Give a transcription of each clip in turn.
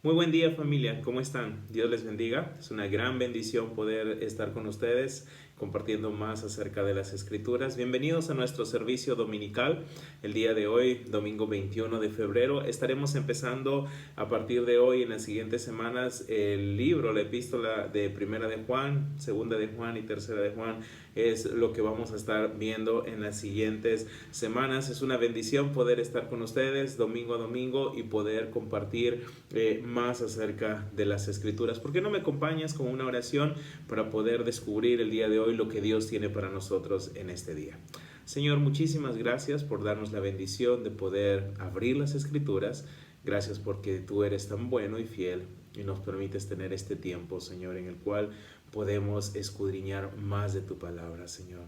Muy buen día familia, ¿cómo están? Dios les bendiga. Es una gran bendición poder estar con ustedes compartiendo más acerca de las escrituras. Bienvenidos a nuestro servicio dominical. El día de hoy, domingo 21 de febrero, estaremos empezando a partir de hoy en las siguientes semanas el libro, la epístola de Primera de Juan, Segunda de Juan y Tercera de Juan. Es lo que vamos a estar viendo en las siguientes semanas. Es una bendición poder estar con ustedes domingo a domingo y poder compartir más acerca de las escrituras. ¿Por qué no me acompañas con una oración para poder descubrir el día de hoy lo que Dios tiene para nosotros en este día? Señor, muchísimas gracias por darnos la bendición de poder abrir las escrituras. Gracias porque tú eres tan bueno y fiel y nos permites tener este tiempo, Señor, en el cual podemos escudriñar más de tu palabra, Señor.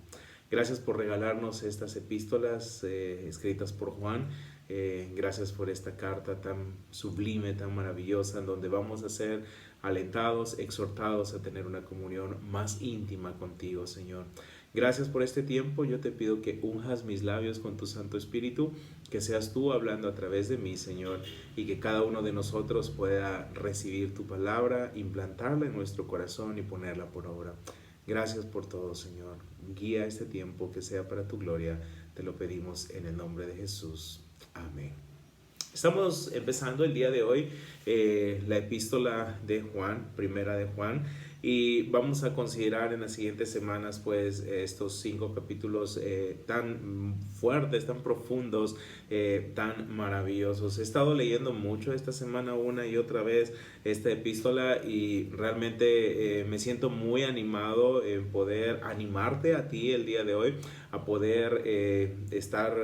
Gracias por regalarnos estas epístolas escritas por Juan. Gracias por esta carta tan sublime, tan maravillosa, en donde vamos a ser alentados, exhortados a tener una comunión más íntima contigo, Señor. Gracias por este tiempo. Yo te pido que unjas mis labios con tu Santo Espíritu, que seas tú hablando a través de mí, Señor, y que cada uno de nosotros pueda recibir tu palabra, implantarla en nuestro corazón y ponerla por obra. Gracias por todo, Señor. Guía este tiempo, que sea para tu gloria. Te lo pedimos en el nombre de Jesús. Amén. Estamos empezando el día de hoy la epístola de Juan, Primera de Juan, y vamos a considerar en las siguientes semanas pues estos 5 capítulos tan fuertes, tan profundos, tan maravillosos. He estado leyendo mucho esta semana una y otra vez esta epístola y realmente me siento muy animado en poder animarte a ti el día de hoy a poder estar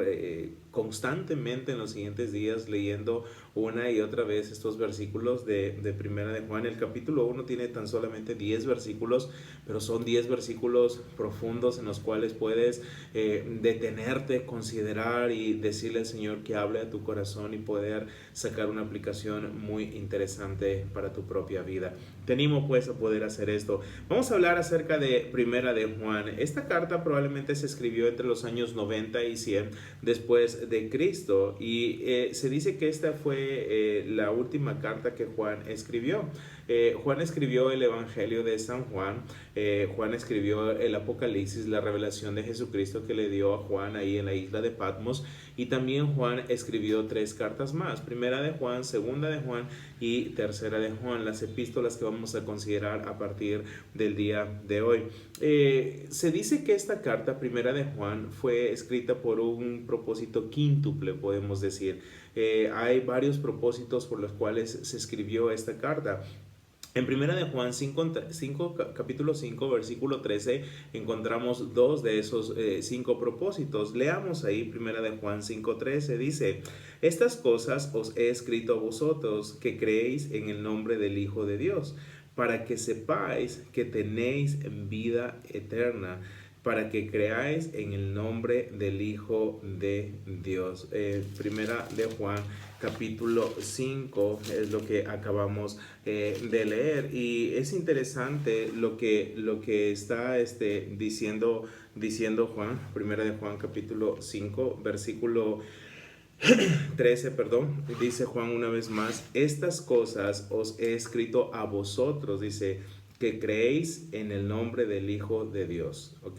constantemente en los siguientes días leyendo una y otra vez estos versículos de Primera de Juan. El capítulo 1 tiene tan solamente 10 versículos, pero son 10 versículos profundos en los cuales puedes detenerte, considerar y decirle al Señor que hable a tu corazón y poder sacar una aplicación muy interesante para tu propia vida. Te animo pues a poder hacer esto. Vamos a hablar acerca de Primera de Juan. Esta carta probablemente se escribió entre los años 90 y 100 después de Cristo y se dice que esta fue la última carta que Juan escribió. Juan escribió el Evangelio de San Juan. Juan escribió el Apocalipsis, la revelación de Jesucristo que le dio a Juan ahí en la isla de Patmos, y también Juan escribió 3 cartas más: Primera de Juan, Segunda de Juan y Tercera de Juan, las epístolas que vamos a considerar a partir del día de hoy. Se dice que esta carta, Primera de Juan, fue escrita por un propósito quíntuple, podemos decir. Hay varios propósitos por los cuales se escribió esta carta. En Primera de Juan capítulo 5, versículo 13, encontramos 2 de esos 5 propósitos. Leamos ahí Primera de Juan 5:13, dice: estas cosas os he escrito a vosotros que creéis en el nombre del Hijo de Dios, para que sepáis que tenéis vida eterna, para que creáis en el nombre del Hijo de Dios. Primera de Juan capítulo 5 es lo que acabamos de leer, y es interesante lo que está diciendo Juan. Primera de Juan capítulo 5 versículo 13, perdón. Dice Juan una vez más: estas cosas os he escrito a vosotros, dice, que creéis en el nombre del Hijo de Dios, ¿ok?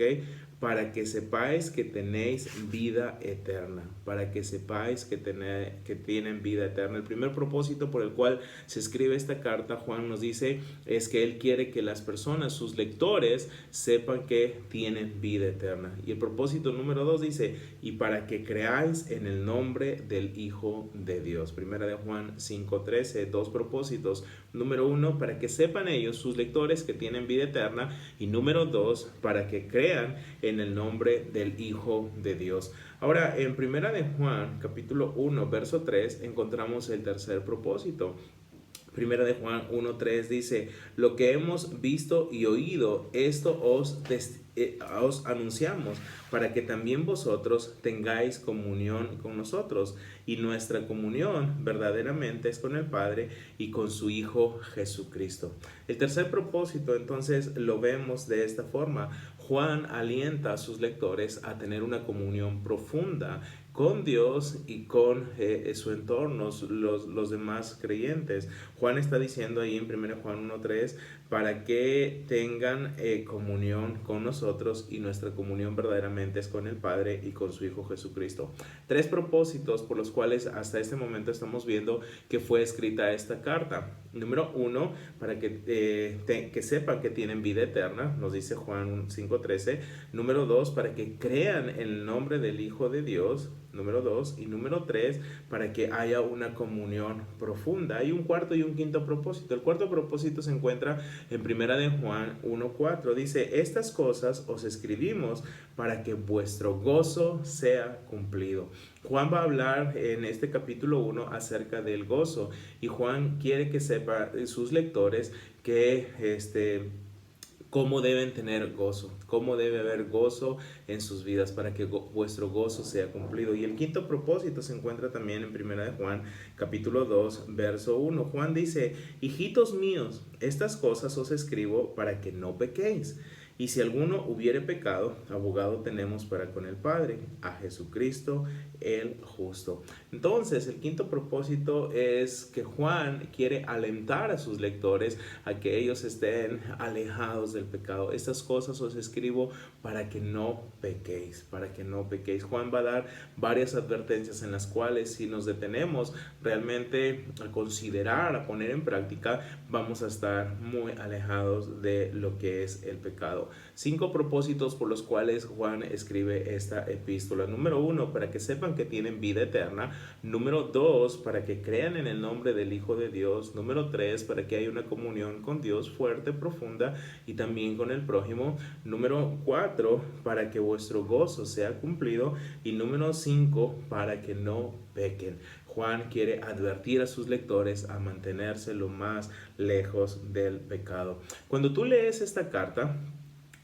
Para que sepáis que tenéis vida eterna, para que sepáis que tienen vida eterna. El primer propósito por el cual se escribe esta carta, Juan nos dice, es que él quiere que las personas, sus lectores, sepan que tienen vida eterna. Y el propósito número 2 dice: y para que creáis en el nombre del Hijo de Dios. Primera de Juan 5:13, 2 propósitos. Número 1, para que sepan ellos, sus lectores, que tienen vida eterna. Y número 2, para que crean en el nombre del Hijo de Dios. Ahora, en Primera de Juan, capítulo 1, verso 3, encontramos el tercer propósito. Primera de Juan 1:3 dice: lo que hemos visto y oído, esto os anunciamos, para que también vosotros tengáis comunión con nosotros. Y nuestra comunión verdaderamente es con el Padre y con su Hijo Jesucristo. El tercer propósito, entonces, lo vemos de esta forma. Juan alienta a sus lectores a tener una comunión profunda con Dios y con su entorno, los demás creyentes. Juan está diciendo ahí en 1 Juan 1:3 para que tengan comunión con nosotros, y nuestra comunión verdaderamente es con el Padre y con su Hijo Jesucristo. Tres propósitos por los cuales hasta este momento estamos viendo que fue escrita esta carta. Número 1, para que sepan que tienen vida eterna, nos dice Juan 5:13. Número 2, para que crean en el nombre del Hijo de Dios. Número 2. Y número 3, para que haya una comunión profunda. Hay un cuarto y un quinto propósito. El cuarto propósito se encuentra en 1 Juan 1:4. Dice: estas cosas os escribimos para que vuestro gozo sea cumplido. Juan va a hablar en este capítulo 1 acerca del gozo, y Juan quiere que sepa sus lectores que cómo deben tener gozo, cómo debe haber gozo en sus vidas para que vuestro gozo sea cumplido. Y el quinto propósito se encuentra también en 1 Juan capítulo 2 verso 1. Juan dice: hijitos míos, estas cosas os escribo para que no pequéis. Y si alguno hubiere pecado, abogado tenemos para con el Padre, a Jesucristo el justo. Entonces, el quinto propósito es que Juan quiere alentar a sus lectores a que ellos estén alejados del pecado. Estas cosas os escribo para que no pequéis, para que no pequéis. Juan va a dar varias advertencias en las cuales, si nos detenemos realmente a considerar, a poner en práctica, vamos a estar muy alejados de lo que es el pecado. 5 propósitos por los cuales Juan escribe esta epístola. Número 1, para que sepan que tienen vida eterna. Número 2, para que crean en el nombre del Hijo de Dios. Número 3, para que haya una comunión con Dios fuerte, profunda y también con el prójimo. Número 4, para que vuestro gozo sea cumplido. Y número 5, para que no pequen. Juan quiere advertir a sus lectores a mantenerse lo más lejos del pecado. Cuando tú lees esta carta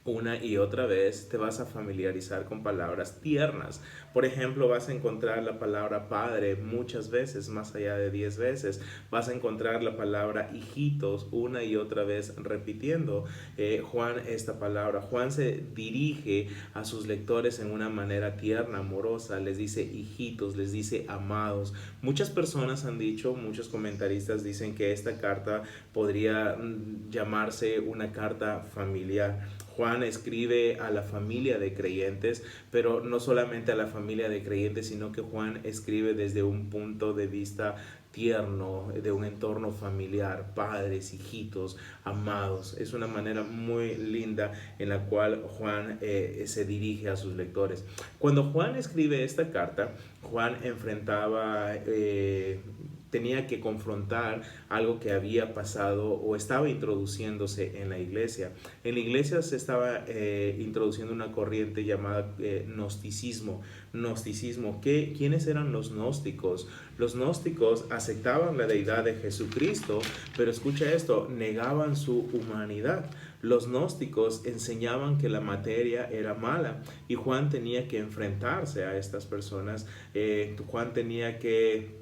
una y otra vez, te vas a familiarizar con palabras tiernas. Por ejemplo, vas a encontrar la palabra padre muchas veces, más allá de 10 veces. Vas a encontrar la palabra hijitos una y otra vez repitiendo esta palabra. Juan se dirige a sus lectores en una manera tierna, amorosa. Les dice hijitos, les dice amados. Muchas personas han dicho, muchos comentaristas dicen que esta carta podría llamarse una carta familiar. Juan escribe a la familia de creyentes, pero no solamente a la familia de creyentes, sino que Juan escribe desde un punto de vista tierno, de un entorno familiar, padres, hijitos, amados. Es una manera muy linda en la cual Juan se dirige a sus lectores. Cuando Juan escribe esta carta, Juan tenía que confrontar algo que había pasado o estaba introduciéndose en la iglesia. En la iglesia se estaba introduciendo una corriente llamada gnosticismo. ¿Quiénes eran los gnósticos? Los gnósticos aceptaban la deidad de Jesucristo, pero escucha esto, negaban su humanidad. Los gnósticos enseñaban que la materia era mala, y Juan tenía que enfrentarse a estas personas. Juan tenía que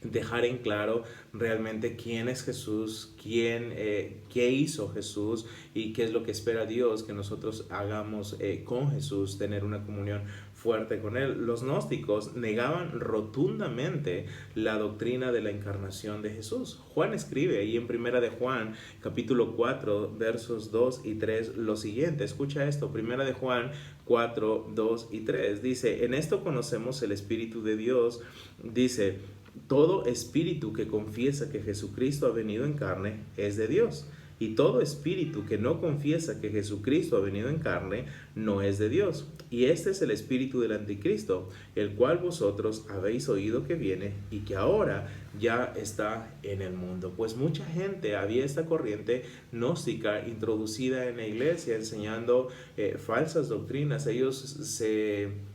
dejar en claro realmente quién es Jesús, qué hizo Jesús y qué es lo que espera Dios que nosotros hagamos con Jesús, tener una comunión fuerte con Él. Los gnósticos negaban rotundamente la doctrina de la encarnación de Jesús. Juan escribe ahí en 1 de Juan, capítulo 4, versos 2 y 3, lo siguiente. Escucha esto, 1 de Juan 4, 2 y 3. Dice: en esto conocemos el Espíritu de Dios. Dice: todo espíritu que confiesa que Jesucristo ha venido en carne es de Dios. Y todo espíritu que no confiesa que Jesucristo ha venido en carne no es de Dios. Y este es el espíritu del anticristo, el cual vosotros habéis oído que viene y que ahora ya está en el mundo. Pues mucha gente, había esta corriente gnóstica introducida en la iglesia enseñando falsas doctrinas. Ellos se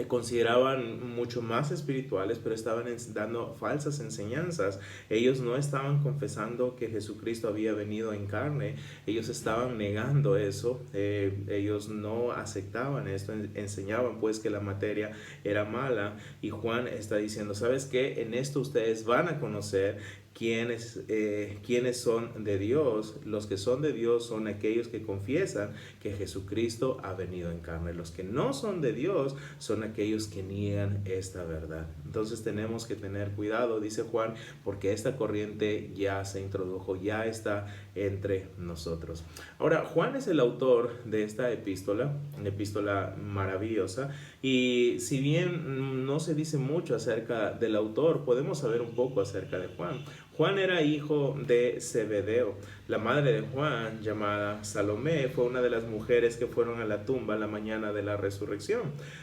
consideraban mucho más espirituales, pero estaban dando falsas enseñanzas. Ellos no estaban confesando que Jesucristo había venido en carne. Ellos estaban negando eso. Ellos no aceptaban esto. Enseñaban pues que la materia era mala. Y Juan está diciendo: ¿sabes qué? En esto ustedes van a conocer quiénes son de Dios. Los que son de Dios son aquellos que confiesan que Jesucristo ha venido en carne. Los que no son de Dios son aquellos que niegan esta verdad. Entonces tenemos que tener cuidado, dice Juan, porque esta corriente ya se introdujo, ya está entre nosotros. Ahora, Juan es el autor de esta epístola, una epístola maravillosa, y si bien no se dice mucho acerca del autor, podemos saber un poco acerca de Juan. Juan era hijo de Zebedeo. La madre de Juan, llamada Salomé, fue una de las mujeres que fueron a la tumba la mañana de la resurrección.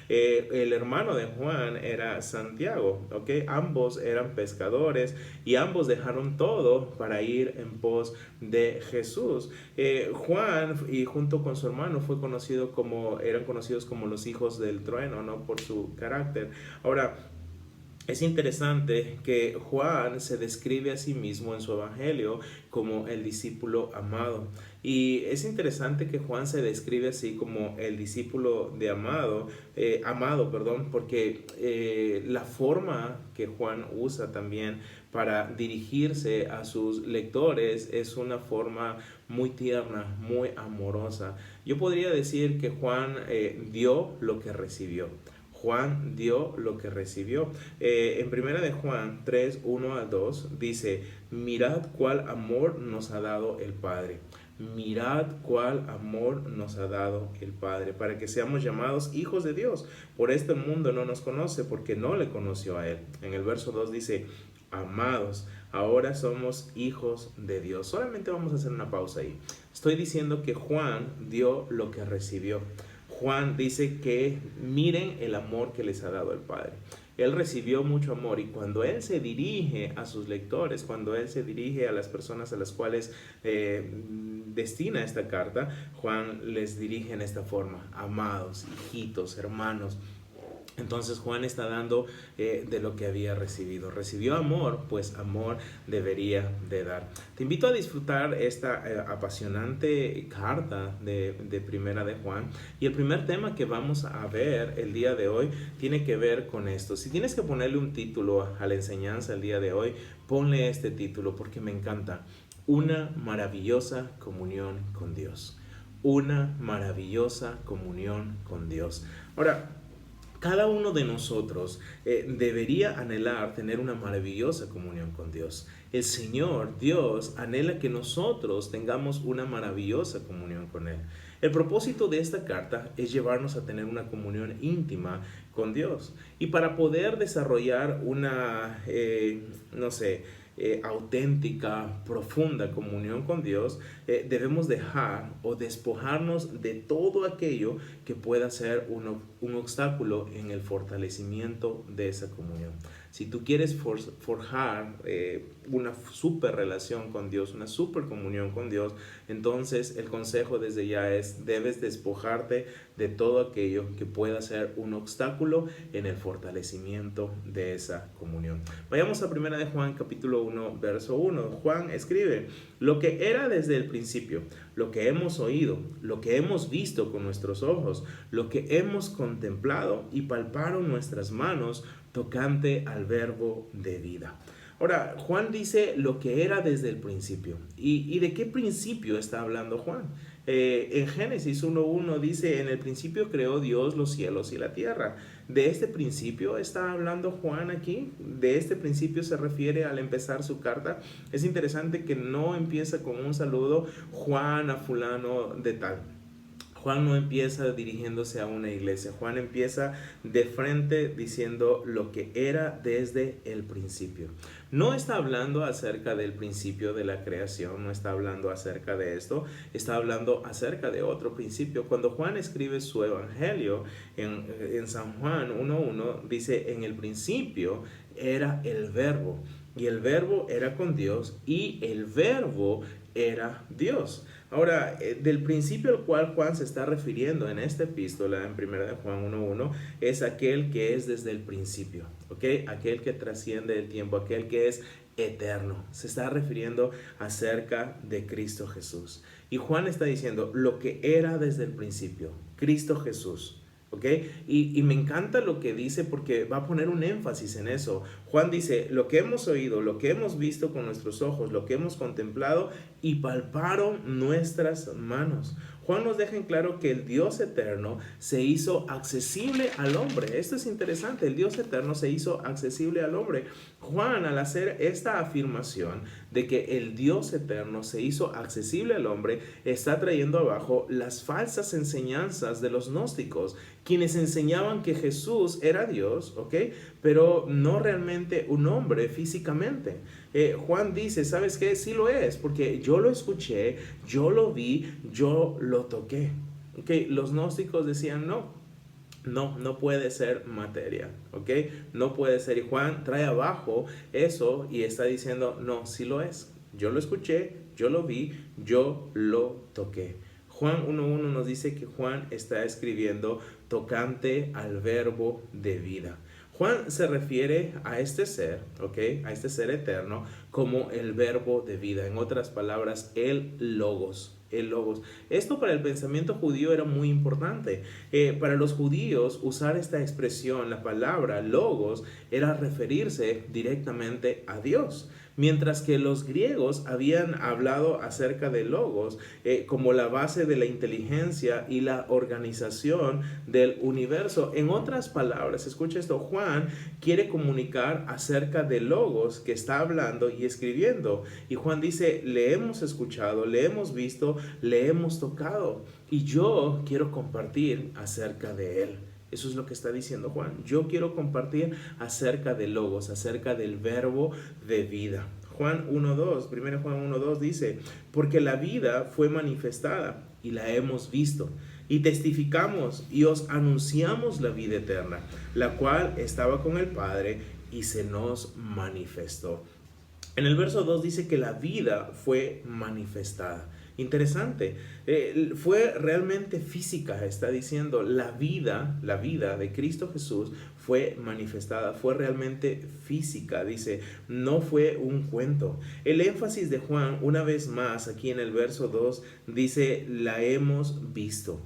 El hermano de Juan era Santiago, ¿ok? Ambos eran pescadores y ambos dejaron todo para ir en pos de Jesús. Juan, y junto con su hermano, eran conocidos como los hijos del trueno, ¿no? Por su carácter. Ahora, es interesante que Juan se describe a sí mismo en su evangelio como el discípulo amado. Y es interesante que Juan se describe así como el discípulo de amado, porque la forma que Juan usa también para dirigirse a sus lectores es una forma muy tierna, muy amorosa. Yo podría decir que Juan dio lo que recibió. Juan dio lo que recibió. En primera de Juan 3, 1 al 2 dice: mirad cuál amor nos ha dado el Padre. Mirad cuál amor nos ha dado el Padre, para que seamos llamados hijos de Dios. Por este mundo no nos conoce, porque no le conoció a Él. En el verso 2 dice: amados, ahora somos hijos de Dios. Solamente vamos a hacer una pausa ahí. Estoy diciendo que Juan dio lo que recibió. Juan dice que miren el amor que les ha dado el Padre. Él recibió mucho amor, y cuando Él se dirige a sus lectores, cuando Él se dirige a las personas a las cuales destina esta carta, Juan les dirige en esta forma: amados, hijitos, hermanos. Entonces Juan está dando de lo que había recibido. Recibió amor, pues amor debería de dar. Te invito a disfrutar esta apasionante carta de Primera de Juan. Y el primer tema que vamos a ver el día de hoy tiene que ver con esto. Si tienes que ponerle un título a la enseñanza el día de hoy, ponle este título porque me encanta: una maravillosa comunión con Dios. Una maravillosa comunión con Dios. Ahora, cada uno de nosotros debería anhelar tener una maravillosa comunión con Dios. El Señor, Dios, anhela que nosotros tengamos una maravillosa comunión con Él. El propósito de esta carta es llevarnos a tener una comunión íntima con Dios. Y para poder desarrollar una, auténtica, profunda comunión con Dios, debemos dejar o despojarnos de todo aquello que pueda ser un obstáculo en el fortalecimiento de esa comunión. Si tú quieres forjar una super relación con Dios, una super comunión con Dios, entonces el consejo desde ya es: debes despojarte de todo aquello que pueda ser un obstáculo en el fortalecimiento de esa comunión. Vayamos a 1 de Juan capítulo 1, verso 1. Juan escribe: lo que era desde el principio, lo que hemos oído, lo que hemos visto con nuestros ojos, lo que hemos contemplado y palparon nuestras manos tocante al verbo de vida. Ahora, Juan dice lo que era desde el principio. ¿Y de qué principio está hablando Juan? En Génesis 1.1 dice: en el principio creó Dios los cielos y la tierra. ¿De este principio está hablando Juan aquí? ¿De este principio se refiere al empezar su carta? Es interesante que no empieza con un saludo: Juan a fulano de tal. Juan no empieza dirigiéndose a una iglesia. Juan empieza de frente diciendo lo que era desde el principio. No está hablando acerca del principio de la creación, no está hablando acerca de esto, está hablando acerca de otro principio. Cuando Juan escribe su evangelio en San Juan 1.1, dice: en el principio era el verbo, y el verbo era con Dios, y el verbo era Dios. Ahora, del principio al cual Juan se está refiriendo en esta epístola, en 1 de Juan 1.1, es aquel que es desde el principio, ¿ok? Aquel que trasciende el tiempo, aquel que es eterno. Se está refiriendo acerca de Cristo Jesús. Y Juan está diciendo lo que era desde el principio, Cristo Jesús. ¿Ok? Y me encanta lo que dice, porque va a poner un énfasis en eso. Juan dice, lo que hemos oído, lo que hemos visto con nuestros ojos, lo que hemos contemplado y palparon nuestras manos. Juan nos deja en claro que el Dios eterno se hizo accesible al hombre. Esto es interesante, el Dios eterno se hizo accesible al hombre. Juan, al hacer esta afirmación de que el Dios eterno se hizo accesible al hombre, está trayendo abajo las falsas enseñanzas de los gnósticos, quienes enseñaban que Jesús era Dios, ¿ok? Pero no realmente un hombre físicamente. Juan dice, ¿sabes qué? Sí lo es, porque yo lo escuché, yo lo vi, yo lo toqué. ¿Ok? Los gnósticos decían, no puede ser materia, ¿ok? No puede ser. Y Juan trae abajo eso y está diciendo, no, sí lo es. Yo lo escuché, yo lo vi, yo lo toqué. Juan 1.1 nos dice que Juan está escribiendo tocante al verbo de vida. Juan se refiere a este ser, ¿ok? A este ser eterno como el verbo de vida. En otras palabras, el logos. El logos. Esto para el pensamiento judío era muy importante. Para los judíos, usar esta expresión, la palabra logos, era referirse directamente a Dios. Mientras que los griegos habían hablado acerca de logos como la base de la inteligencia y la organización del universo. En otras palabras, escucha esto, Juan quiere comunicar acerca de logos que está hablando y escribiendo. Y Juan dice, le hemos escuchado, le hemos visto, le hemos tocado. Y yo quiero compartir acerca de él. Eso es lo que está diciendo Juan. Yo quiero compartir acerca de logos, acerca del verbo de vida. Juan 1.2, 1 Juan 1.2 dice, porque la vida fue manifestada y la hemos visto. Y testificamos y os anunciamos la vida eterna, la cual estaba con el Padre y se nos manifestó. En el verso 2 dice que la vida fue manifestada. Interesante, fue realmente física, está diciendo, la vida de Cristo Jesús fue manifestada, fue realmente física, dice, no fue un cuento. El énfasis de Juan, una vez más, aquí en el verso 2, dice, la hemos visto.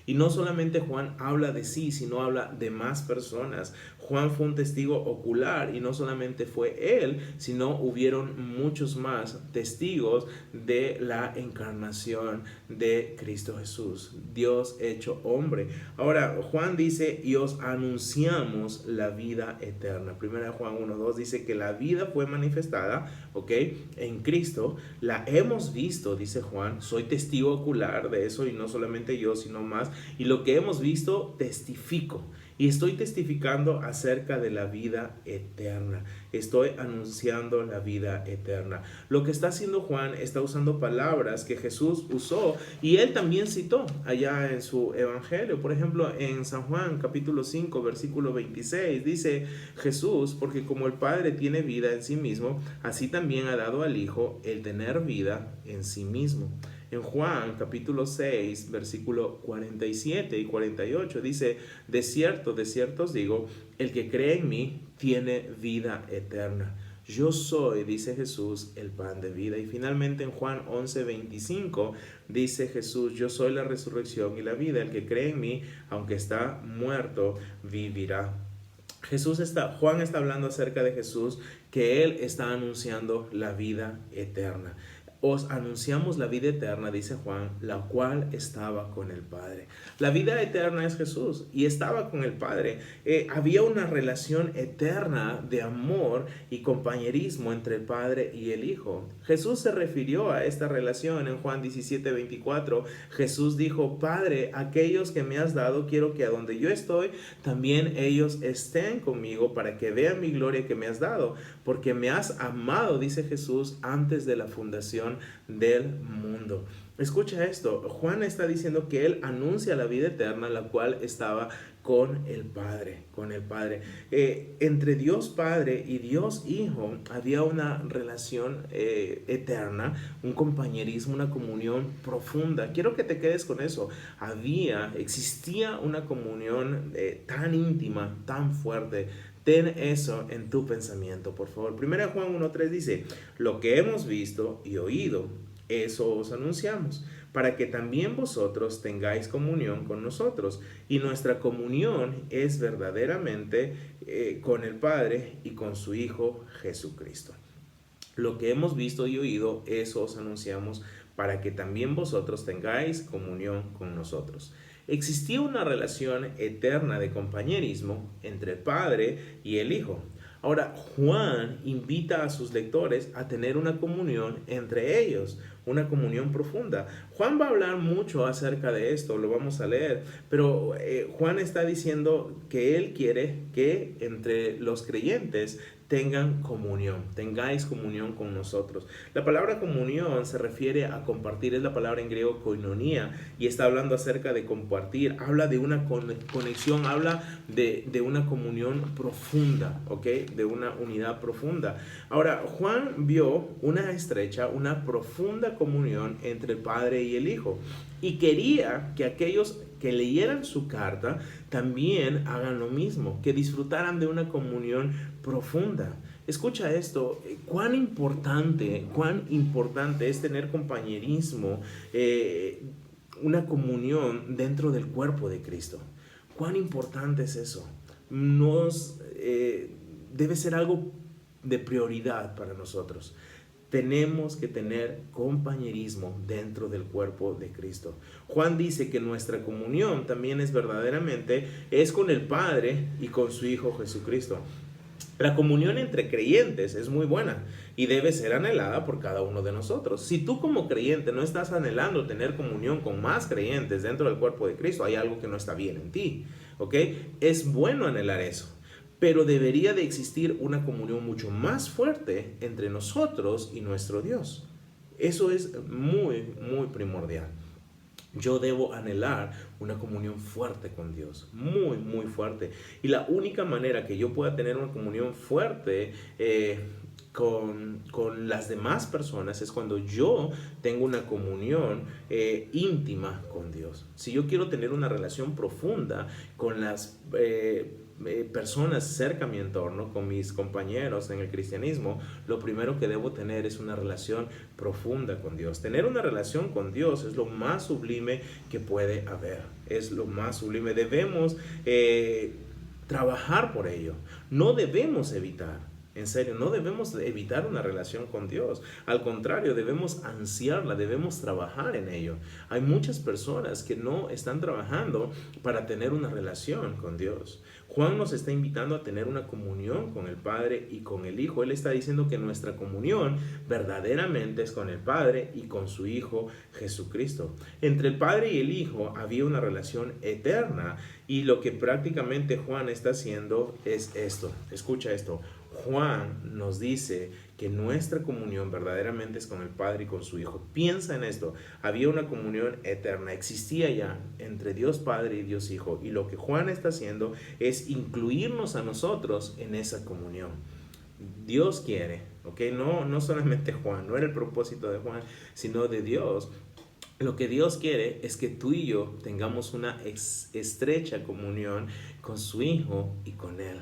Y no solamente Juan habla de sí, sino habla de más personas. Juan fue un testigo ocular y no solamente fue él, sino hubieron muchos más testigos de la encarnación de Cristo Jesús, Dios hecho hombre. Ahora, Juan dice, y os anunciamos la vida eterna. 1 Juan 1.2 dice que la vida fue manifestada, ¿ok? En Cristo, la hemos visto, dice Juan, soy testigo ocular de eso y no solamente yo, sino más. Y lo que hemos visto, testifico. Y estoy testificando acerca de la vida eterna. Estoy anunciando la vida eterna. Lo que está haciendo Juan, está usando palabras que Jesús usó y él también citó allá en su evangelio. Por ejemplo, en San Juan capítulo 5, versículo 26, dice Jesús, porque como el Padre tiene vida en sí mismo, así también ha dado al Hijo el tener vida en sí mismo. En Juan capítulo 6, versículo 47 y 48 dice, de cierto os digo, el que cree en mí tiene vida eterna. Yo soy, dice Jesús, el pan de vida. Y finalmente en Juan 11, 25 dice Jesús, yo soy la resurrección y la vida. El que cree en mí, aunque está muerto, vivirá. Juan está hablando acerca de Jesús, que él está anunciando la vida eterna. Os anunciamos la vida eterna, dice Juan, la cual estaba con el Padre. La vida eterna es Jesús y estaba con el Padre. Había una relación eterna de amor y compañerismo entre el Padre y el Hijo. Jesús se refirió a esta relación en Juan 17:24. Jesús dijo, Padre, aquellos que me has dado, quiero que a donde yo estoy, también ellos estén conmigo para que vean mi gloria que me has dado. Porque me has amado, dice Jesús, antes de la fundación del mundo. Escucha esto, Juan está diciendo que él anuncia la vida eterna, la cual estaba con el Padre, entre Dios Padre y Dios Hijo había una relación eterna, un compañerismo, una comunión profunda. Quiero que te quedes con eso. Existía una comunión tan íntima, tan fuerte. Ten eso en tu pensamiento, por favor. 1 Juan 1.3 dice, lo que hemos visto y oído, Eso os anunciamos, para que también vosotros tengáis comunión con nosotros. Y nuestra comunión es verdaderamente con el Padre y con su Hijo Jesucristo. Lo que hemos visto y oído, eso os anunciamos, para que también vosotros tengáis comunión con nosotros. Existía una relación eterna de compañerismo entre el Padre y el Hijo. Ahora, Juan invita a sus lectores a tener una comunión entre ellos, una comunión profunda. Juan va a hablar mucho acerca de esto, lo vamos a leer, pero Juan está diciendo que él quiere que entre los creyentes tengáis comunión con nosotros. La palabra comunión se refiere a compartir, es la palabra en griego koinonia, y está hablando acerca de compartir, habla de una conexión, habla de una comunión profunda, ¿ok? De una unidad profunda. Ahora, Juan vio una estrecha, una profunda comunión entre el Padre y el Hijo, y quería que aquellos que leyeran su carta también hagan lo mismo, que disfrutaran de una comunión profunda. Escucha esto, cuán importante es tener compañerismo, una comunión dentro del cuerpo de Cristo. Cuán importante es eso. Debe ser algo de prioridad para nosotros. Tenemos que tener compañerismo dentro del cuerpo de Cristo. Juan dice que nuestra comunión también es con el Padre y con su Hijo Jesucristo. La comunión entre creyentes es muy buena y debe ser anhelada por cada uno de nosotros. Si tú como creyente no estás anhelando tener comunión con más creyentes dentro del cuerpo de Cristo, hay algo que no está bien en ti, ¿ok? Es bueno anhelar eso. Pero debería de existir una comunión mucho más fuerte entre nosotros y nuestro Dios. Eso es muy, muy primordial. Yo debo anhelar una comunión fuerte con Dios, muy, muy fuerte. Y la única manera que yo pueda tener una comunión fuerte con las demás personas es cuando yo tengo una comunión íntima con Dios. Si yo quiero tener una relación profunda con las personas cerca a mi entorno, con mis compañeros en el cristianismo, lo primero que debo tener es una relación profunda con Dios. Tener una relación con Dios es lo más sublime que puede haber. Es lo más sublime. Debemos trabajar por ello. No debemos evitar. En serio, no debemos evitar una relación con Dios. Al contrario, debemos ansiarla, debemos trabajar en ello. Hay muchas personas que no están trabajando para tener una relación con Dios. Juan nos está invitando a tener una comunión con el Padre y con el Hijo. Él está diciendo que nuestra comunión verdaderamente es con el Padre y con su Hijo Jesucristo. Entre el Padre y el Hijo había una relación eterna, y lo que prácticamente Juan está haciendo es esto. Escucha esto. Juan nos dice que nuestra comunión verdaderamente es con el Padre y con su Hijo. Piensa en esto. Había una comunión eterna, existía ya entre Dios Padre y Dios Hijo. Y lo que Juan está haciendo es incluirnos a nosotros en esa comunión. Dios quiere, ¿ok? No solamente Juan, no era el propósito de Juan, sino de Dios. Lo que Dios quiere es que tú y yo tengamos una estrecha comunión con su Hijo y con Él.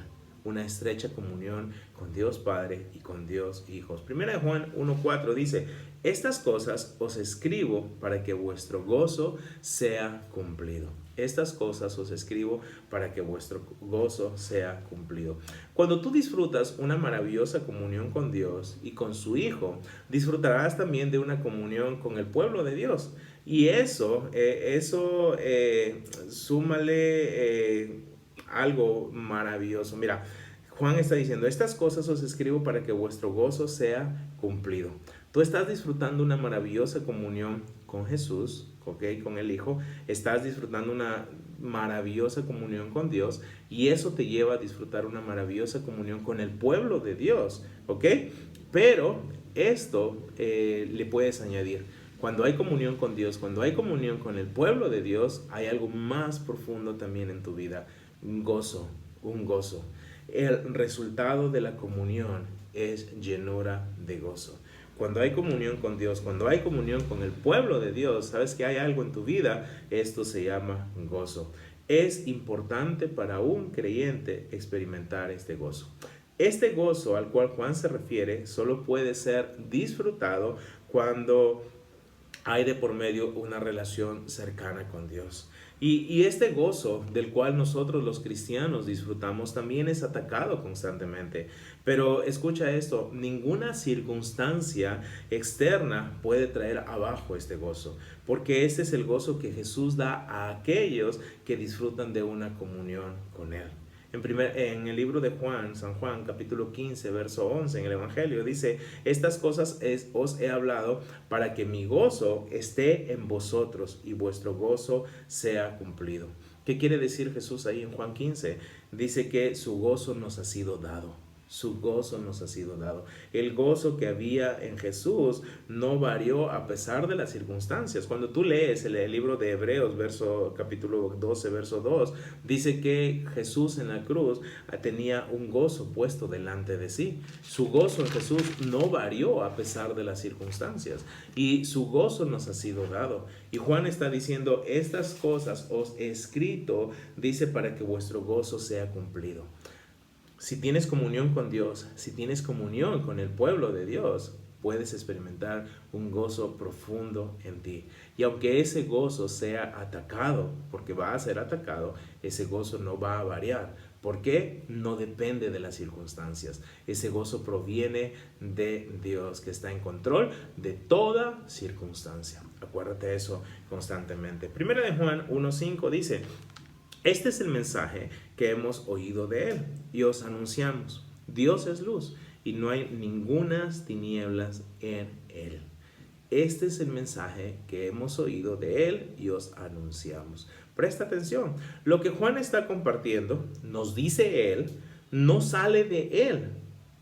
Una estrecha comunión con Dios Padre y con Dios Hijo. Primera de Juan 1:4 dice: estas cosas os escribo para que vuestro gozo sea cumplido. Estas cosas os escribo para que vuestro gozo sea cumplido. Cuando tú disfrutas una maravillosa comunión con Dios y con su Hijo, disfrutarás también de una comunión con el pueblo de Dios. Y súmale algo maravilloso. Mira, Juan está diciendo: estas cosas os escribo para que vuestro gozo sea cumplido. Tú estás disfrutando una maravillosa comunión con Jesús, ¿okay? Con el Hijo. Estás disfrutando una maravillosa comunión con Dios, y eso te lleva a disfrutar una maravillosa comunión con el pueblo de Dios, ¿ok? Pero esto le puedes añadir. Cuando hay comunión con Dios, cuando hay comunión con el pueblo de Dios, hay algo más profundo también en tu vida. Un gozo. El resultado de la comunión es llenura de gozo. Cuando hay comunión con Dios, cuando hay comunión con el pueblo de Dios, sabes que hay algo en tu vida, esto se llama gozo. Es importante para un creyente experimentar este gozo. Este gozo al cual Juan se refiere solo puede ser disfrutado cuando hay de por medio una relación cercana con Dios. Y este gozo del cual nosotros los cristianos disfrutamos también es atacado constantemente. Pero escucha esto, ninguna circunstancia externa puede traer abajo este gozo, porque este es el gozo que Jesús da a aquellos que disfrutan de una comunión con Él. En el libro de Juan, San Juan, capítulo 15, verso 11, en el Evangelio, dice: estas cosas os he hablado para que mi gozo esté en vosotros y vuestro gozo sea cumplido. ¿Qué quiere decir Jesús ahí en Juan 15? Dice que su gozo nos ha sido dado. Su gozo nos ha sido dado. El gozo que había en Jesús no varió a pesar de las circunstancias. Cuando tú lees el libro de Hebreos, capítulo 12, verso 2, dice que Jesús en la cruz tenía un gozo puesto delante de sí. Su gozo en Jesús no varió a pesar de las circunstancias. Y su gozo nos ha sido dado. Y Juan está diciendo: estas cosas os he escrito, dice, para que vuestro gozo sea cumplido. Si tienes comunión con Dios, si tienes comunión con el pueblo de Dios, puedes experimentar un gozo profundo en ti. Y aunque ese gozo sea atacado, porque va a ser atacado, ese gozo no va a variar. ¿Por qué? No depende de las circunstancias. Ese gozo proviene de Dios, que está en control de toda circunstancia. Acuérdate eso constantemente. Primera de Juan 1:5 dice: este es el mensaje que hemos oído de Él y os anunciamos. Dios es luz y no hay ningunas tinieblas en Él. Este es el mensaje que hemos oído de Él y os anunciamos. Presta atención. Lo que Juan está compartiendo, nos dice Él, no sale de Él.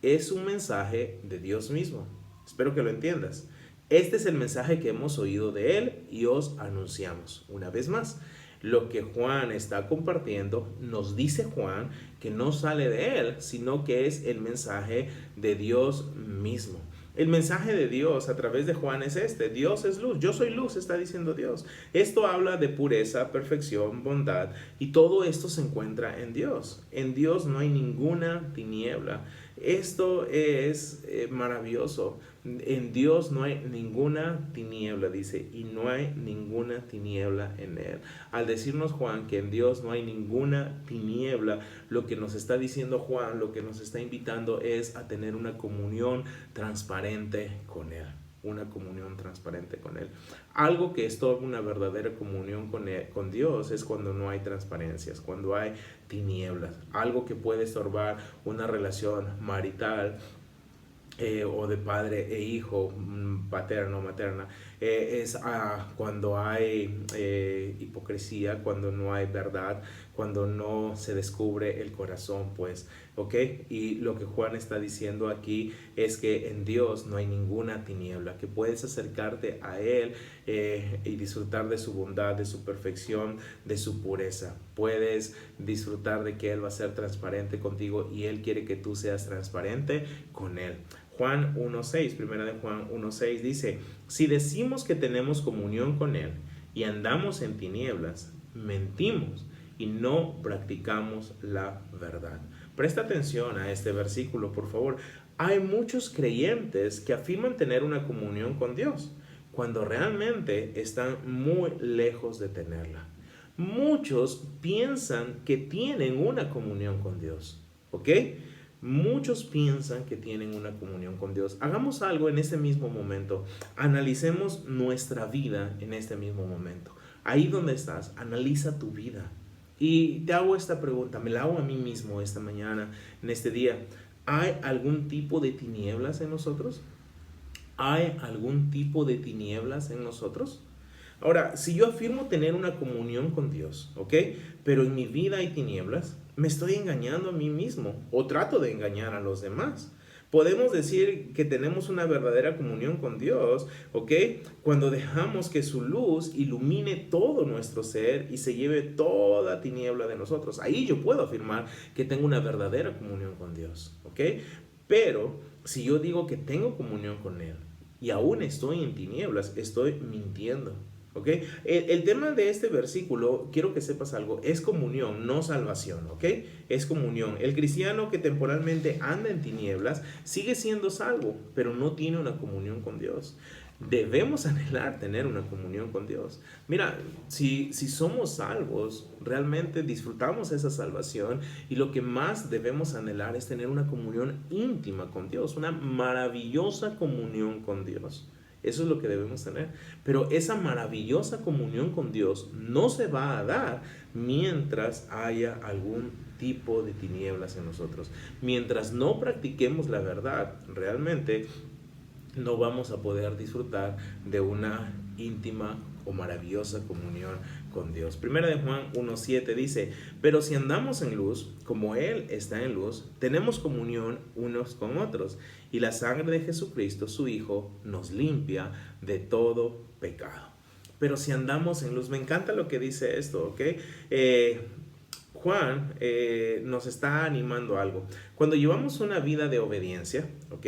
Es un mensaje de Dios mismo. Espero que lo entiendas. Este es el mensaje que hemos oído de Él y os anunciamos. Una vez más, lo que Juan está compartiendo, nos dice Juan que no sale de él, sino que es el mensaje de Dios mismo. El mensaje de Dios a través de Juan es este: Dios es luz, yo soy luz, está diciendo Dios. Esto habla de pureza, perfección, bondad, y todo esto se encuentra en Dios. En Dios no hay ninguna tiniebla. Esto es maravilloso. En Dios no hay ninguna tiniebla, dice, y no hay ninguna tiniebla en Él. Al decirnos Juan que en Dios no hay ninguna tiniebla, lo que nos está diciendo Juan, lo que nos está invitando es a tener una comunión transparente con Él. Una comunión transparente con Él. Algo que es toda una verdadera comunión con Dios es cuando no hay transparencias, cuando hay tinieblas. Algo que puede estorbar una relación marital o de padre e hijo, paterno o materna, es cuando hay hipocresía, cuando no hay verdad, cuando no se descubre el corazón, pues, ¿ok? Y lo que Juan está diciendo aquí es que en Dios no hay ninguna tiniebla, que puedes acercarte a Él y disfrutar de su bondad, de su perfección, de su pureza. Puedes disfrutar de que Él va a ser transparente contigo y Él quiere que tú seas transparente con Él. Juan 1:6, primera de Juan 1:6 dice: si decimos que tenemos comunión con Él y andamos en tinieblas, mentimos y no practicamos la verdad. Presta atención a este versículo, por favor. Hay muchos creyentes que afirman tener una comunión con Dios, cuando realmente están muy lejos de tenerla. Muchos piensan que tienen una comunión con Dios, ¿ok? Muchos piensan que tienen una comunión con Dios. Hagamos algo en este mismo momento. Analicemos nuestra vida en este mismo momento. Ahí donde estás, analiza tu vida. Y te hago esta pregunta, me la hago a mí mismo esta mañana, en este día. ¿Hay algún tipo de tinieblas en nosotros? ¿Hay algún tipo de tinieblas en nosotros? Ahora, si yo afirmo tener una comunión con Dios, ¿ok? Pero en mi vida hay tinieblas, me estoy engañando a mí mismo o trato de engañar a los demás. Podemos decir que tenemos una verdadera comunión con Dios, ¿ok? Cuando dejamos que su luz ilumine todo nuestro ser y se lleve toda tiniebla de nosotros. Ahí yo puedo afirmar que tengo una verdadera comunión con Dios, ¿ok? Pero si yo digo que tengo comunión con Él y aún estoy en tinieblas, estoy mintiendo. ¿Ok? El tema de este versículo, quiero que sepas algo, es comunión, no salvación, ¿ok? Es comunión. El cristiano que temporalmente anda en tinieblas sigue siendo salvo, pero no tiene una comunión con Dios. Debemos anhelar tener una comunión con Dios. Mira, si somos salvos, realmente disfrutamos esa salvación y lo que más debemos anhelar es tener una comunión íntima con Dios, una maravillosa comunión con Dios. Eso es lo que debemos tener. Pero esa maravillosa comunión con Dios no se va a dar mientras haya algún tipo de tinieblas en nosotros. Mientras no practiquemos la verdad, realmente no vamos a poder disfrutar de una íntima o maravillosa comunión con Dios. Primera de Juan 1:7 dice, pero si andamos en luz, como Él está en luz, tenemos comunión unos con otros, y la sangre de Jesucristo, su Hijo, nos limpia de todo pecado. Pero si andamos en luz, me encanta lo que dice esto, ¿ok? Juan nos está animando a algo. Cuando llevamos una vida de obediencia, ¿ok?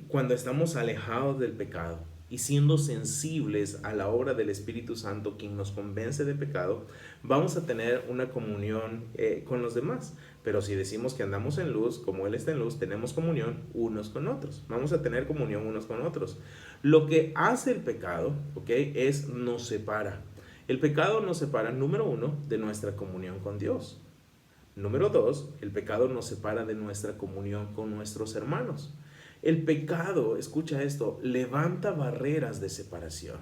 Cuando estamos alejados del pecado y siendo sensibles a la obra del Espíritu Santo, quien nos convence de pecado, vamos a tener una comunión con los demás. Pero si decimos que andamos en luz, como Él está en luz, tenemos comunión unos con otros. Vamos a tener comunión unos con otros. Lo que hace el pecado, ¿ok? Es nos separa. El pecado nos separa, número uno, de nuestra comunión con Dios. Número dos, el pecado nos separa de nuestra comunión con nuestros hermanos. El pecado, escucha esto, levanta barreras de separación.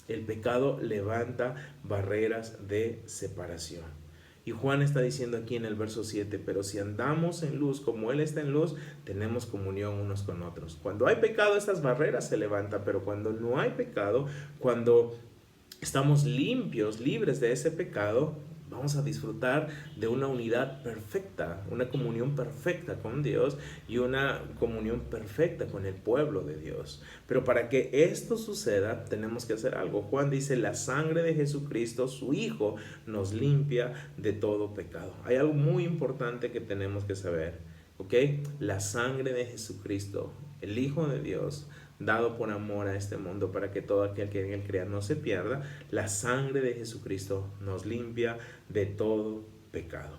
El pecado levanta barreras de separación. Y Juan está diciendo aquí en el verso 7, pero si andamos en luz como Él está en luz, tenemos comunión unos con otros. Cuando hay pecado, estas barreras se levantan, pero cuando no hay pecado, cuando estamos limpios, libres de ese pecado, vamos a disfrutar de una unidad perfecta, una comunión perfecta con Dios y una comunión perfecta con el pueblo de Dios. Pero para que esto suceda, tenemos que hacer algo. Juan dice, la sangre de Jesucristo, su Hijo, nos limpia de todo pecado. Hay algo muy importante que tenemos que saber, ¿ok? La sangre de Jesucristo, el Hijo de Dios, dado por amor a este mundo para que todo aquel que en él crea no se pierda, la sangre de Jesucristo nos limpia de todo pecado.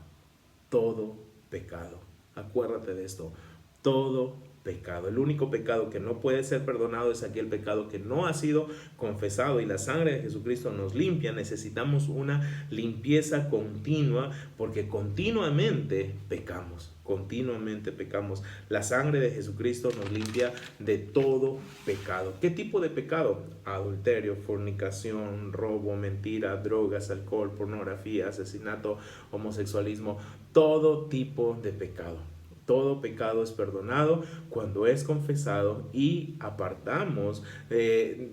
Todo pecado. Acuérdate de esto. Todo pecado. El único pecado que no puede ser perdonado es aquel pecado que no ha sido confesado, y la sangre de Jesucristo nos limpia. Necesitamos una limpieza continua porque continuamente pecamos. Continuamente pecamos. La sangre de Jesucristo nos limpia de todo pecado. ¿Qué tipo de pecado? Adulterio, fornicación, robo, mentira, drogas, alcohol, pornografía, asesinato, homosexualismo, todo tipo de pecado. Todo pecado es perdonado cuando es confesado y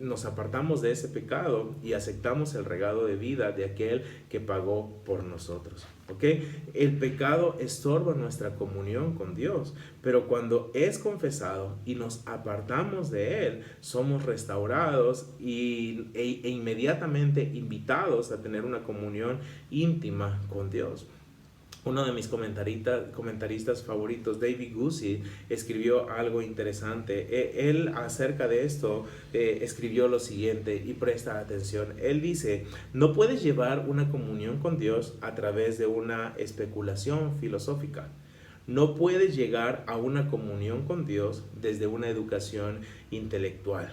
nos apartamos de ese pecado y aceptamos el regalo de vida de aquel que pagó por nosotros. ¿Ok? El pecado estorba nuestra comunión con Dios, pero cuando es confesado y nos apartamos de él, somos restaurados e inmediatamente invitados a tener una comunión íntima con Dios. Uno de mis comentaristas favoritos, David Guzy, escribió algo interesante. Él acerca de esto escribió lo siguiente, y presta atención. Él dice, no puedes llevar una comunión con Dios a través de una especulación filosófica. No puedes llegar a una comunión con Dios desde una educación intelectual.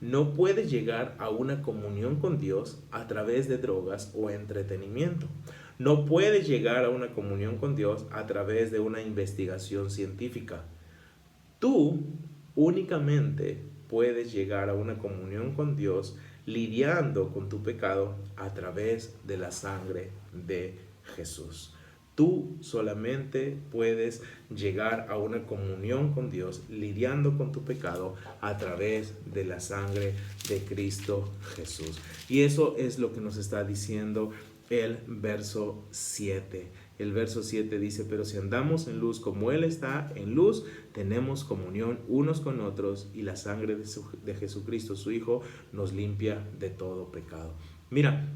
No puedes llegar a una comunión con Dios a través de drogas o entretenimiento. No puedes llegar a una comunión con Dios a través de una investigación científica. Tú únicamente puedes llegar a una comunión con Dios lidiando con tu pecado a través de la sangre de Jesús. Tú solamente puedes llegar a una comunión con Dios lidiando con tu pecado a través de la sangre de Cristo Jesús. Y eso es lo que nos está diciendo el verso 7. El verso 7 dice, pero si andamos en luz como Él está en luz, tenemos comunión unos con otros, y la sangre de Jesucristo, su Hijo, nos limpia de todo pecado. Mira,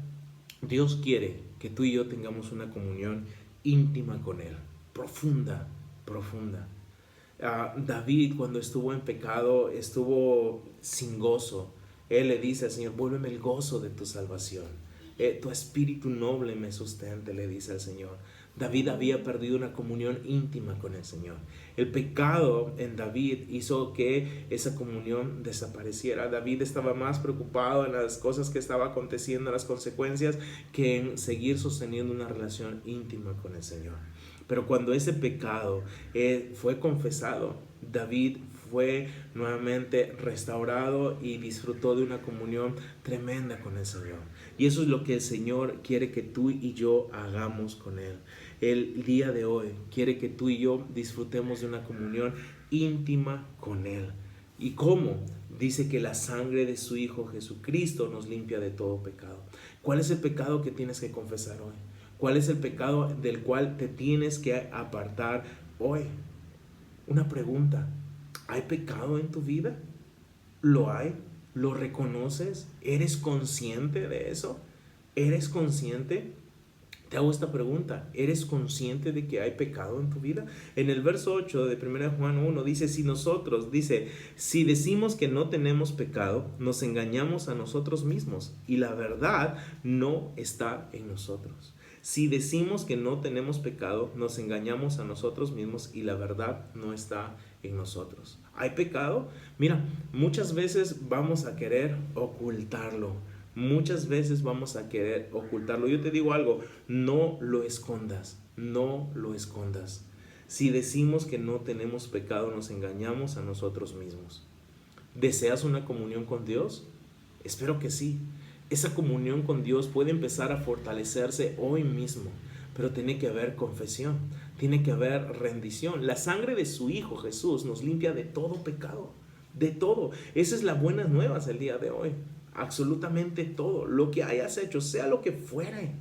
Dios quiere que tú y yo tengamos una comunión íntima con Él, profunda, profunda. David, cuando estuvo en pecado, estuvo sin gozo. Él le dice al Señor, vuélveme el gozo de tu salvación. Tu espíritu noble me sustente, le dice al Señor. David había perdido una comunión íntima con el Señor. El pecado en David hizo que esa comunión desapareciera. David estaba más preocupado en las cosas que estaba aconteciendo, en las consecuencias, que en seguir sosteniendo una relación íntima con el Señor. Pero cuando ese pecado fue confesado, David fue nuevamente restaurado y disfrutó de una comunión tremenda con el Señor. Y eso es lo que el Señor quiere que tú y yo hagamos con Él. El día de hoy quiere que tú y yo disfrutemos de una comunión íntima con Él. ¿Y cómo? Dice que la sangre de su Hijo Jesucristo nos limpia de todo pecado. ¿Cuál es el pecado que tienes que confesar hoy? ¿Cuál es el pecado del cual te tienes que apartar hoy? Una pregunta. ¿Hay pecado en tu vida? ¿Lo hay? ¿Lo reconoces? ¿Eres consciente de eso? ¿Eres consciente? Te hago esta pregunta. ¿Eres consciente de que hay pecado en tu vida? En el verso 8 de 1 Juan 1 dice, si decimos que no tenemos pecado, nos engañamos a nosotros mismos y la verdad no está en nosotros. Si decimos que no tenemos pecado, nos engañamos a nosotros mismos y la verdad no está en nosotros. ¿Hay pecado? Mira, muchas veces vamos a querer ocultarlo. Muchas veces vamos a querer ocultarlo. Yo te digo algo, no lo escondas, no lo escondas. Si decimos que no tenemos pecado, nos engañamos a nosotros mismos. ¿Deseas una comunión con Dios? Espero que sí. Esa comunión con Dios puede empezar a fortalecerse hoy mismo, pero tiene que haber confesión, tiene que haber rendición. La sangre de su Hijo Jesús nos limpia de todo pecado, de todo. Esa es la buena nueva el día de hoy. Absolutamente todo, lo que hayas hecho, sea lo que fuere,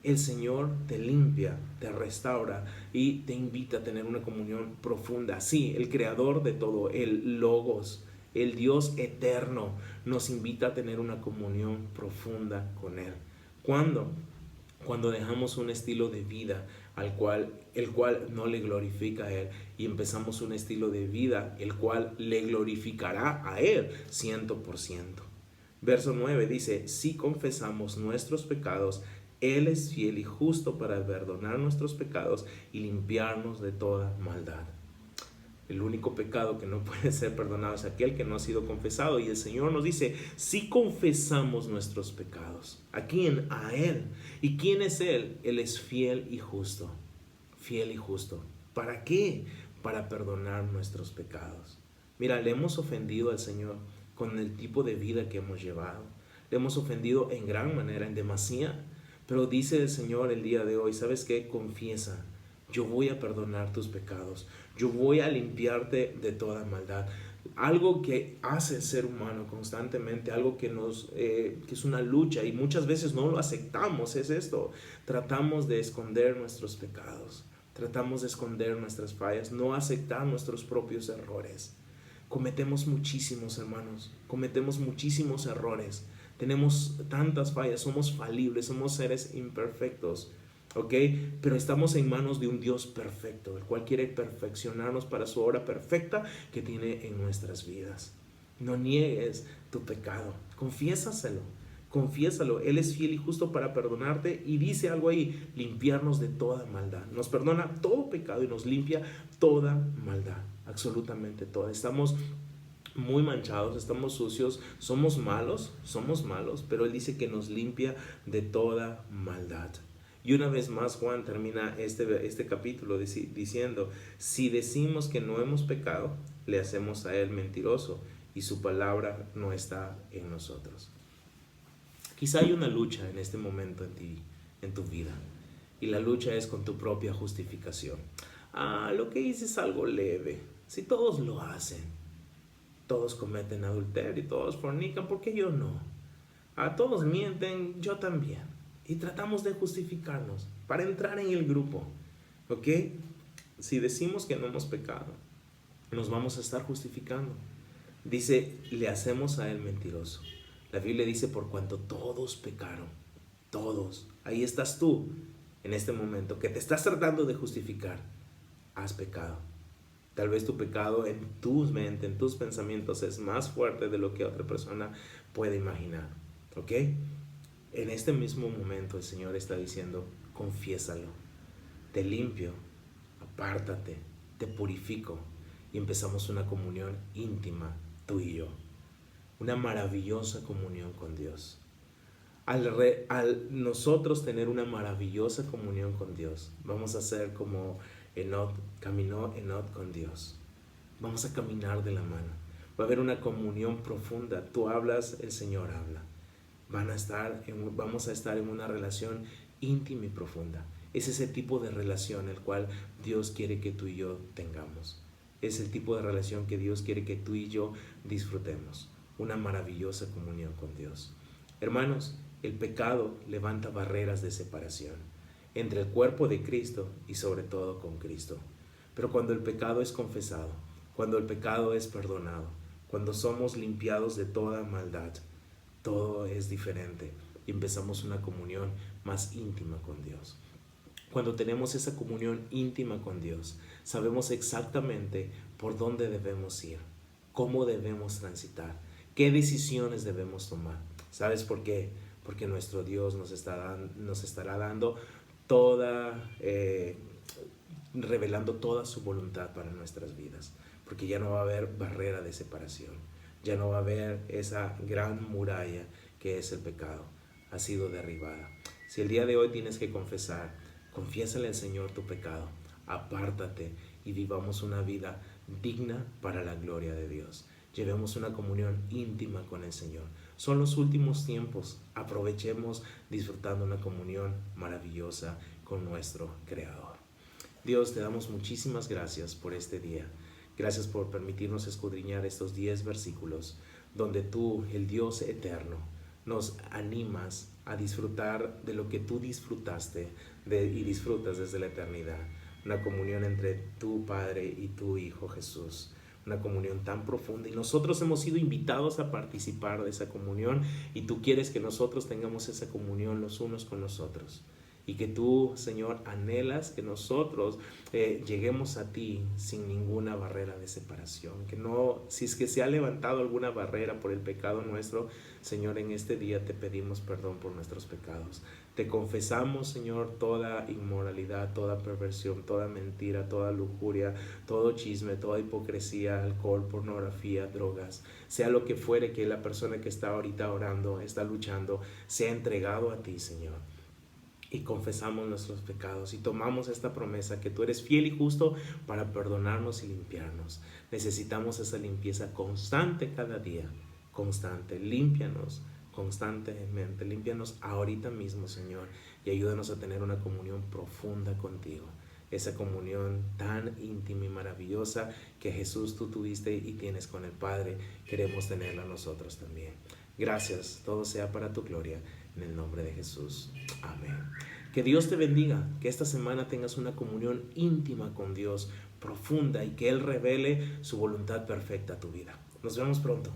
el Señor te limpia, te restaura y te invita a tener una comunión profunda. Sí, el creador de todo, el Logos, el Dios eterno, nos invita a tener una comunión profunda con Él. ¿Cuándo? Cuando dejamos un estilo de vida el cual no le glorifica a Él y empezamos un estilo de vida el cual le glorificará a Él 100%. Verso 9 dice, si confesamos nuestros pecados, Él es fiel y justo para perdonar nuestros pecados y limpiarnos de toda maldad. El único pecado que no puede ser perdonado es aquel que no ha sido confesado. Y el Señor nos dice, si confesamos nuestros pecados. ¿A quién? A Él. ¿Y quién es Él? Él es fiel y justo. Fiel y justo. ¿Para qué? Para perdonar nuestros pecados. Mira, le hemos ofendido al Señor con el tipo de vida que hemos llevado. Le hemos ofendido en gran manera, en demasía. Pero dice el Señor el día de hoy, ¿sabes qué? Confiesa. Yo voy a perdonar tus pecados. Yo voy a limpiarte de toda maldad. Algo que hace el ser humano constantemente, algo que es una lucha y muchas veces no lo aceptamos, es esto. Tratamos de esconder nuestros pecados. Tratamos de esconder nuestras fallas. No aceptar nuestros propios errores. Cometemos muchísimos, hermanos. Cometemos muchísimos errores. Tenemos tantas fallas. Somos falibles. Somos seres imperfectos. ¿Ok? Pero estamos en manos de un Dios perfecto, el cual quiere perfeccionarnos para su obra perfecta que tiene en nuestras vidas. No niegues tu pecado, confiésaselo, confiésalo. Él es fiel y justo para perdonarte y dice algo ahí, limpiarnos de toda maldad. Nos perdona todo pecado y nos limpia toda maldad, absolutamente toda. Estamos muy manchados, estamos sucios, somos malos, pero Él dice que nos limpia de toda maldad. Y una vez más Juan termina este capítulo diciendo, si decimos que no hemos pecado, le hacemos a Él mentiroso y su palabra no está en nosotros. Quizá hay una lucha en este momento en tu vida, y la lucha es con tu propia justificación. Lo que hice es algo leve, si todos lo hacen, todos cometen adulterio y todos fornican, ¿por qué yo no? Todos mienten, yo también. Y tratamos de justificarnos para entrar en el grupo, ¿ok? Si decimos que no hemos pecado, nos vamos a estar justificando. Dice, le hacemos a Él mentiroso. La Biblia dice, por cuanto todos pecaron, todos. Ahí estás tú, en este momento, que te estás tratando de justificar. Has pecado. Tal vez tu pecado en tu mente, en tus pensamientos es más fuerte de lo que otra persona puede imaginar. ¿Ok? En este mismo momento el Señor está diciendo, confiésalo, te limpio, apártate, te purifico y empezamos una comunión íntima, tú y yo. Una maravillosa comunión con Dios. Al nosotros tener una maravillosa comunión con Dios, vamos a ser como Enoch, caminó Enoch con Dios. Vamos a caminar de la mano. Va a haber una comunión profunda. Tú hablas, el Señor habla. Vamos a estar en una relación íntima y profunda. Es ese tipo de relación el cual Dios quiere que tú y yo tengamos. Es el tipo de relación que Dios quiere que tú y yo disfrutemos. Una maravillosa comunión con Dios. Hermanos, el pecado levanta barreras de separación entre el cuerpo de Cristo y sobre todo con Cristo. Pero cuando el pecado es confesado, cuando el pecado es perdonado, cuando somos limpiados de toda maldad, todo es diferente y empezamos una comunión más íntima con Dios. Cuando tenemos esa comunión íntima con Dios, sabemos exactamente por dónde debemos ir, cómo debemos transitar, qué decisiones debemos tomar. ¿Sabes por qué? Porque nuestro Dios nos estará dando revelando toda su voluntad para nuestras vidas, porque ya no va a haber barrera de separación, ya no va a haber esa gran muralla que es el pecado, ha sido derribada. Si el día de hoy tienes que confesar, confiésale al Señor tu pecado, apártate y vivamos una vida digna para la gloria de Dios. Llevemos una comunión íntima con el Señor. Son los últimos tiempos, aprovechemos disfrutando una comunión maravillosa con nuestro Creador. Dios, te damos muchísimas gracias por este día. Gracias por permitirnos escudriñar estos 10 versículos donde tú, el Dios eterno, nos animas a disfrutar de lo que tú disfrutaste y disfrutas desde la eternidad. Una comunión entre tu Padre y tu Hijo Jesús. Una comunión tan profunda y nosotros hemos sido invitados a participar de esa comunión y tú quieres que nosotros tengamos esa comunión los unos con los otros. Y que tú, Señor, anhelas que nosotros lleguemos a ti sin ninguna barrera de separación. Que no, si es que se ha levantado alguna barrera por el pecado nuestro, Señor, en este día te pedimos perdón por nuestros pecados. Te confesamos, Señor, toda inmoralidad, toda perversión, toda mentira, toda lujuria, todo chisme, toda hipocresía, alcohol, pornografía, drogas. Sea lo que fuere que la persona que está ahorita orando, está luchando, sea entregado a ti, Señor. Y confesamos nuestros pecados y tomamos esta promesa que tú eres fiel y justo para perdonarnos y limpiarnos. Necesitamos esa limpieza constante cada día, constante. Límpianos constantemente, límpianos ahorita mismo, Señor, y ayúdanos a tener una comunión profunda contigo. Esa comunión tan íntima y maravillosa que Jesús tú tuviste y tienes con el Padre, queremos tenerla nosotros también. Gracias, todo sea para tu gloria, en el nombre de Jesús. Amén. Que Dios te bendiga, que esta semana tengas una comunión íntima con Dios, profunda, y que Él revele su voluntad perfecta a tu vida. Nos vemos pronto.